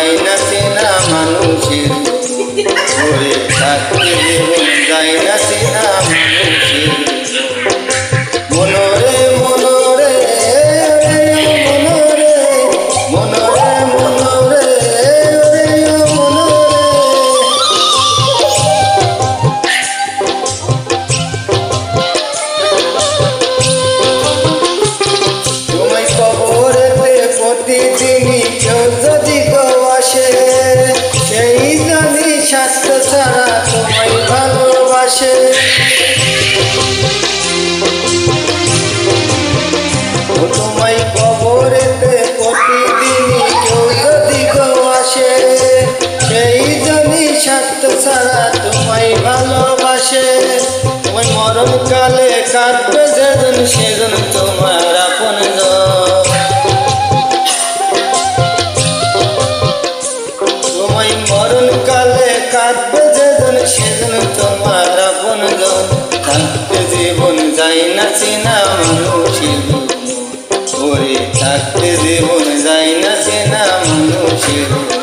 যায় না চেনা মানুষের ওরে থাকতে জীবন যায় না চেনা মানুষের মনরে মনরে মনরে মনরে মনরে তোমায় কবরেতে প্রতিদিনই কেউ যদি গো আসে সেই জানি স্বার্থ ছাড়া তোমায় ভালোবাসে তোমায় কবরেতে প্রতিদিনই কেউ যদি গো আসে সেই জানি স্বার্থ ছাড়া তোমায় ভালোবাসে তোমায় মরণকালে কাঁদবে যেজন সেজন তোমার আপন তোমায় মরণকালে কাঁদবে যেজন সেজন তোমার আপন থাকতে জীবন যায় না চেনা মানুষের ওরে থাকতে জীবন যায় না চেনা মানুষের